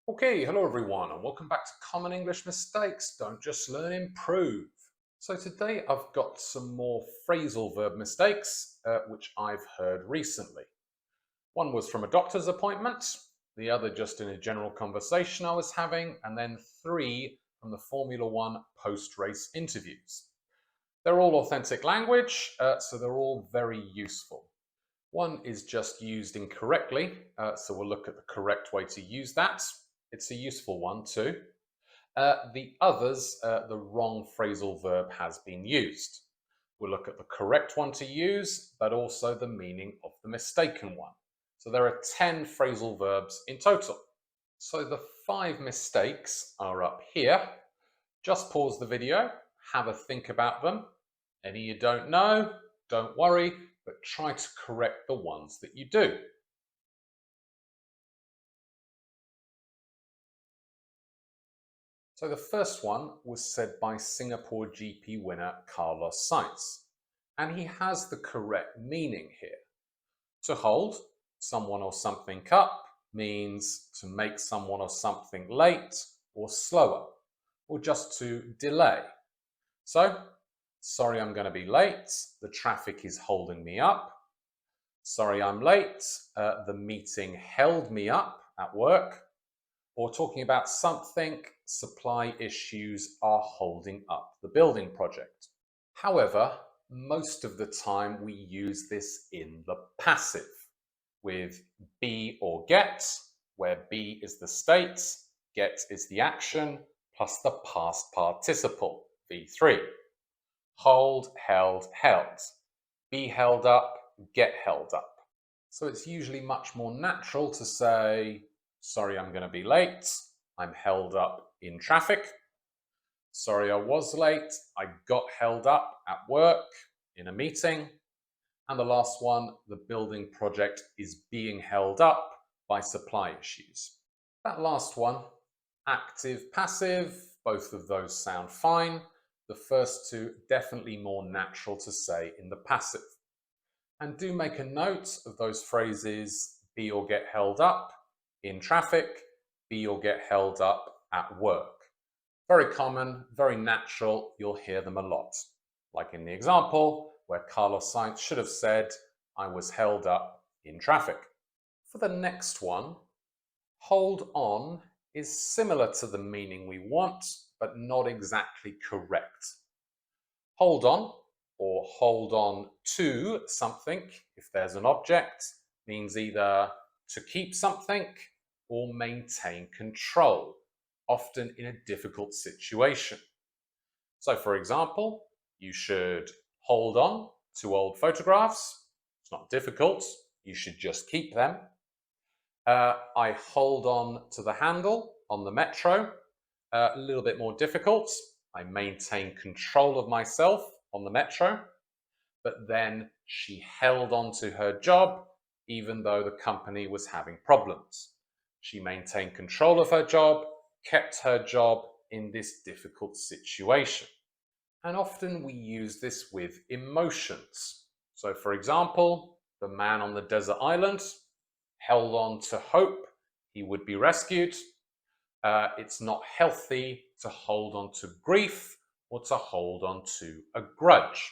Okay, hello everyone, and welcome back to Common English Mistakes. Don't just learn, improve. So today I've got some more phrasal verb mistakes, which I've heard recently. One was from a doctor's appointment, the other just in a general conversation I was having, and then three from the Formula One post-race interviews. They're all authentic language, so they're all very useful. One is just used incorrectly, so we'll look at the correct way to use that. It's a useful one too. The others, the wrong phrasal verb has been used. We'll look at the correct one to use, but also the meaning of the mistaken one. So there are 10 phrasal verbs in total. So the 5 mistakes are up here. Just pause the video, have a think about them. Any you don't know, don't worry, but try to correct the ones that you do. So the first one was said by Singapore GP winner Carlos Sainz, and he has the correct meaning here. To hold someone or something up means to make someone or something late or slower, or just to delay. So, sorry I'm going to be late, the traffic is holding me up. Sorry I'm late, the meeting held me up at work. Or talking about something, supply issues are holding up the building project. However, most of the time we use this in the passive with be or get, where be is the state, get is the action, plus the past participle, V3. Hold, held, held. Be held up, get held up. So it's usually much more natural to say, sorry, I'm going to be late. I'm held up in traffic. Sorry, I was late. I got held up at work in a meeting. And the last one, the building project is being held up by supply issues. That last one, active, passive, both of those sound fine. The first two, definitely more natural to say in the passive. And do make a note of those phrases, be or get held up in traffic, be or get held up at work. Very common, very natural, you'll hear them a lot. Like in the example where Carlos Sainz should have said, I was held up in traffic. For the next one, hold on is similar to the meaning we want, but not exactly correct. Hold on or hold on to something, if there's an object, means either to keep something or maintain control, often in a difficult situation. So, for example, you should hold on to old photographs. It's not difficult, you should just keep them. I hold on to the handle on the metro. A little bit more difficult. I maintain control of myself on the metro, but then she held on to her job even though the company was having problems. She maintained control of her job, kept her job in this difficult situation. And often we use this with emotions. So, for example, the man on the desert island held on to hope he would be rescued. It's not healthy to hold on to grief or to hold on to a grudge.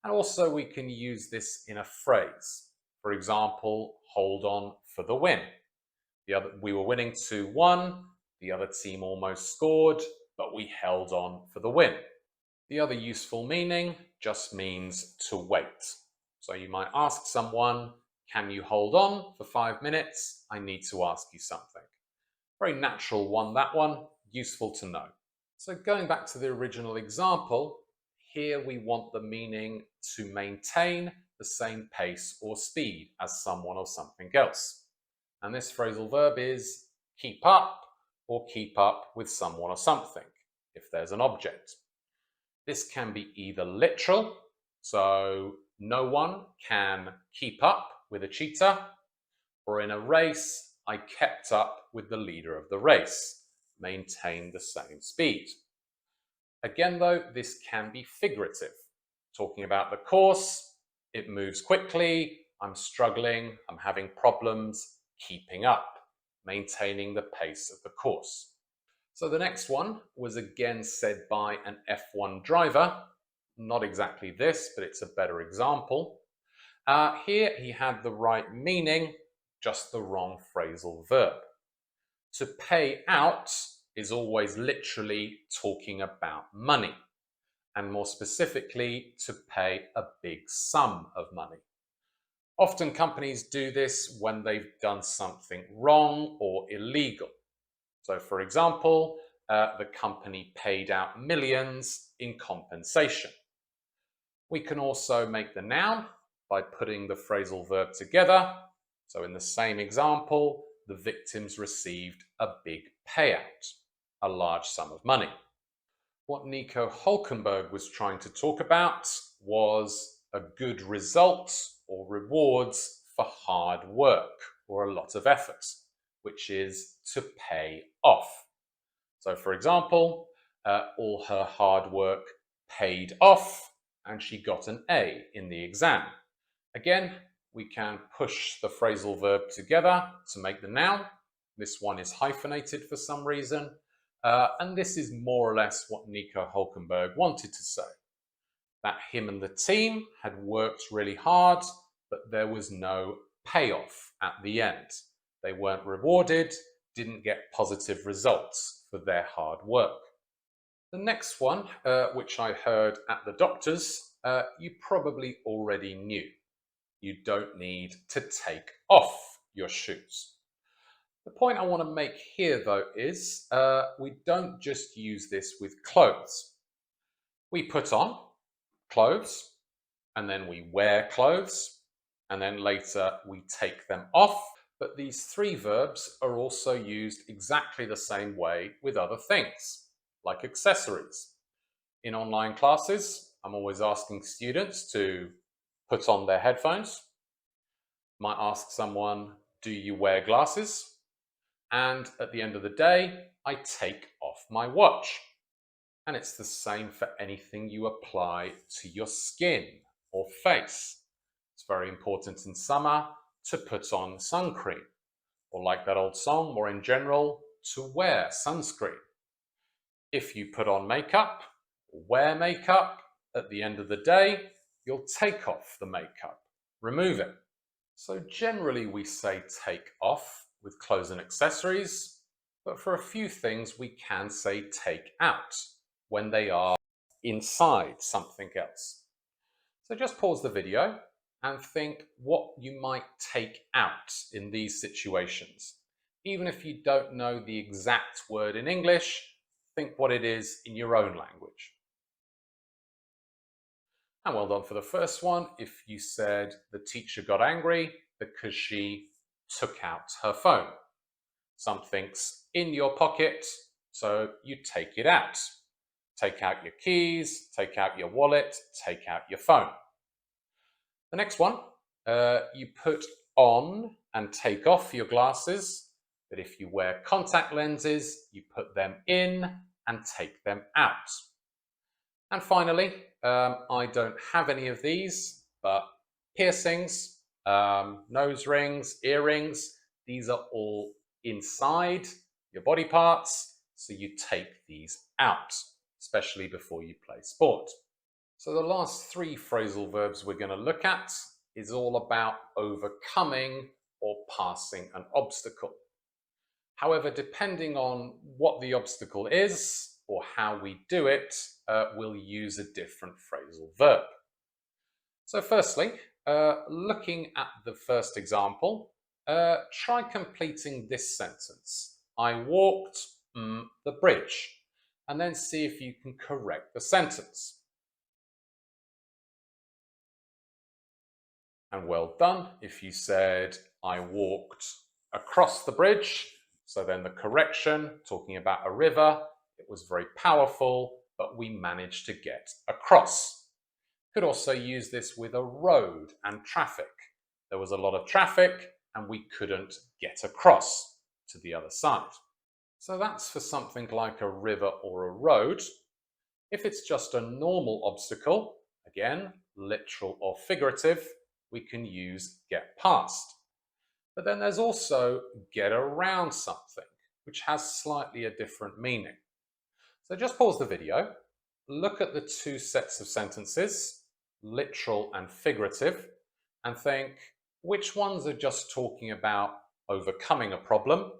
And also we can use this in a phrase. For example, hold on for the win. We were winning 2-1, the other team almost scored, but we held on for the win. The other useful meaning just means to wait. So you might ask someone, can you hold on for 5 minutes? I need to ask you something. Very natural one, that one, useful to know. So going back to the original example, here we want the meaning to maintain the same pace or speed as someone or something else. And this phrasal verb is keep up or keep up with someone or something, if there's an object. This can be either literal, so no one can keep up with a cheetah, or in a race, I kept up with the leader of the race, maintained the same speed. Again, though, this can be figurative, talking about the course, it moves quickly, I'm struggling, I'm having problems keeping up, maintaining the pace of the course. So the next one was again said by an F1 driver. Not exactly this, but it's a better example. Here he had the right meaning, just the wrong phrasal verb. To pay out is always literally talking about money, and more specifically, to pay a big sum of money. Often companies do this when they've done something wrong or illegal. So for example, the company paid out millions in compensation. We can also make the noun by putting the phrasal verb together. So in the same example, the victims received a big payout, a large sum of money. What Nico Hulkenberg was trying to talk about was a good result or rewards for hard work or a lot of effort, which is to pay off. So for example, all her hard work paid off and she got an A in the exam. Again, we can push the phrasal verb together to make the noun. This one is hyphenated for some reason. And this is more or less what Nico Hulkenberg wanted to say. That him and the team had worked really hard, but there was no payoff at the end. They weren't rewarded, didn't get positive results for their hard work. The next one, which I heard at the doctor's, you probably already knew. You don't need to take off your shoes. The point I want to make here, though, is we don't just use this with clothes. We put on clothes, and then we wear clothes, and then later we take them off. But these three verbs are also used exactly the same way with other things, like accessories. In online classes, I'm always asking students to put on their headphones. Might ask someone, do you wear glasses? And at the end of the day, I take off my watch. And it's the same for anything you apply to your skin or face. It's very important in summer to put on sun cream, or like that old song, more in general, to wear sunscreen. If you put on makeup or wear makeup, at the end of the day, you'll take off the makeup, remove it. So generally we say take off with clothes and accessories, but for a few things we can say take out when they are inside something else. So just pause the video and think what you might take out in these situations. Even if you don't know the exact word in English, think what it is in your own language. And well done for the first one. If you said the teacher got angry because she took out her phone. Something's in your pocket, so you take it out. Take out your keys, take out your wallet, take out your phone. The next one, you put on and take off your glasses, but if you wear contact lenses, you put them in and take them out. And finally, I don't have any of these, but piercings, nose rings, earrings, these are all inside your body parts, so you take these out, especially before you play sport. So the last three phrasal verbs we're going to look at is all about overcoming or passing an obstacle. However, depending on what the obstacle is or how we do it, we'll use a different phrasal verb. So firstly, looking at the first example, try completing this sentence. I walked the bridge, and then see if you can correct the sentence. And well done if you said, I walked across the bridge. So then the correction, talking about a river, it was very powerful, but we managed to get across. Could also use this with a road and traffic. There was a lot of traffic and we couldn't get across to the other side. So that's for something like a river or a road. If it's just a normal obstacle, again, literal or figurative, we can use get past. But then there's also get around something, which has slightly a different meaning. So just pause the video, look at the two sets of sentences, literal and figurative, and think which ones are just talking about overcoming a problem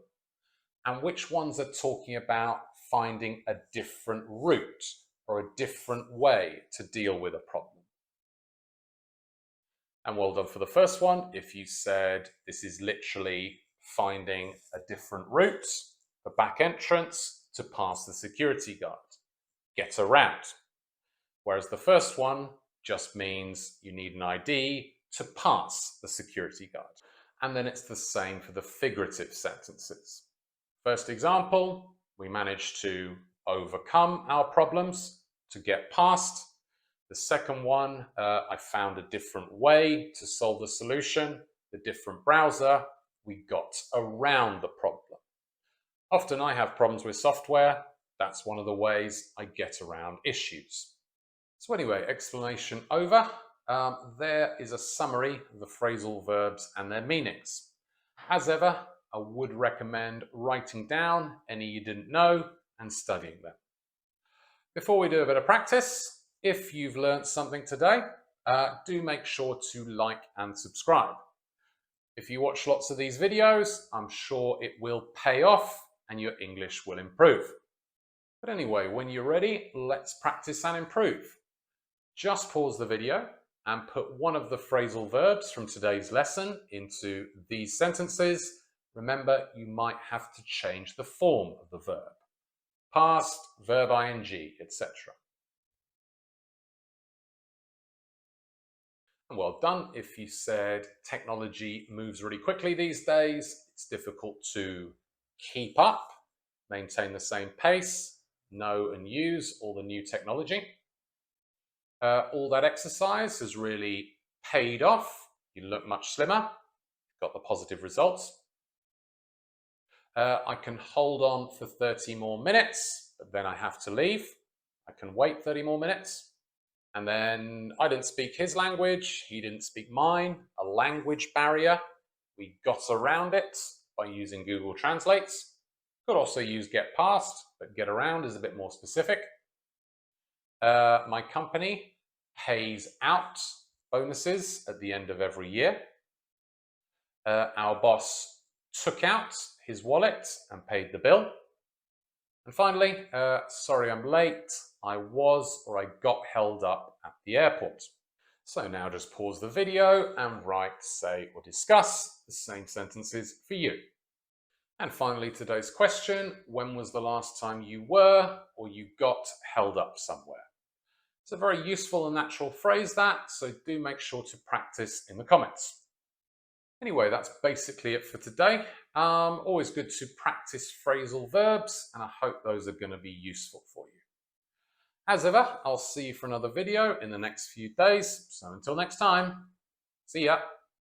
and which ones are talking about finding a different route or a different way to deal with a problem. And well done for the first one. If you said this is literally finding a different route, the back entrance to pass the security guard, get around. Whereas the first one just means you need an ID to pass the security guard. And then it's the same for the figurative sentences. First example, we managed to overcome our problems to get past. The second one, I found a different way to solve the solution, the different browser, we got around the problem. Often I have problems with software. That's one of the ways I get around issues. So anyway, explanation over. There is a summary of the phrasal verbs and their meanings. As ever, I would recommend writing down any you didn't know and studying them. Before we do a bit of practice, if you've learned something today, do make sure to like and subscribe. If you watch lots of these videos, I'm sure it will pay off and your English will improve. But anyway, when you're ready, let's practice and improve. Just pause the video and put one of the phrasal verbs from today's lesson into these sentences. Remember, you might have to change the form of the verb. Past, verb ing, etc. And well done. If you said technology moves really quickly these days, it's difficult to keep up, maintain the same pace, know and use all the new technology. All that exercise has really paid off. You look much slimmer, got the positive results. I can hold on for 30 more minutes, but then I have to leave. I can wait 30 more minutes. And then I didn't speak his language, he didn't speak mine, a language barrier. We got around it by using Google Translate. Could also use get past, but get around is a bit more specific. My company pays out bonuses at the end of every year. Our boss took out his wallet and paid the bill. And finally, sorry I'm late, I was or I got held up at the airport. So now just pause the video and write, say or discuss the same sentences for you. And finally, today's question, when was the last time you were or you got held up somewhere? It's a very useful and natural phrase that, so do make sure to practice in the comments. Anyway, that's basically it for today. Always good to practice phrasal verbs, and I hope those are going to be useful for you. As ever, I'll see you for another video in the next few days. So until next time, see ya.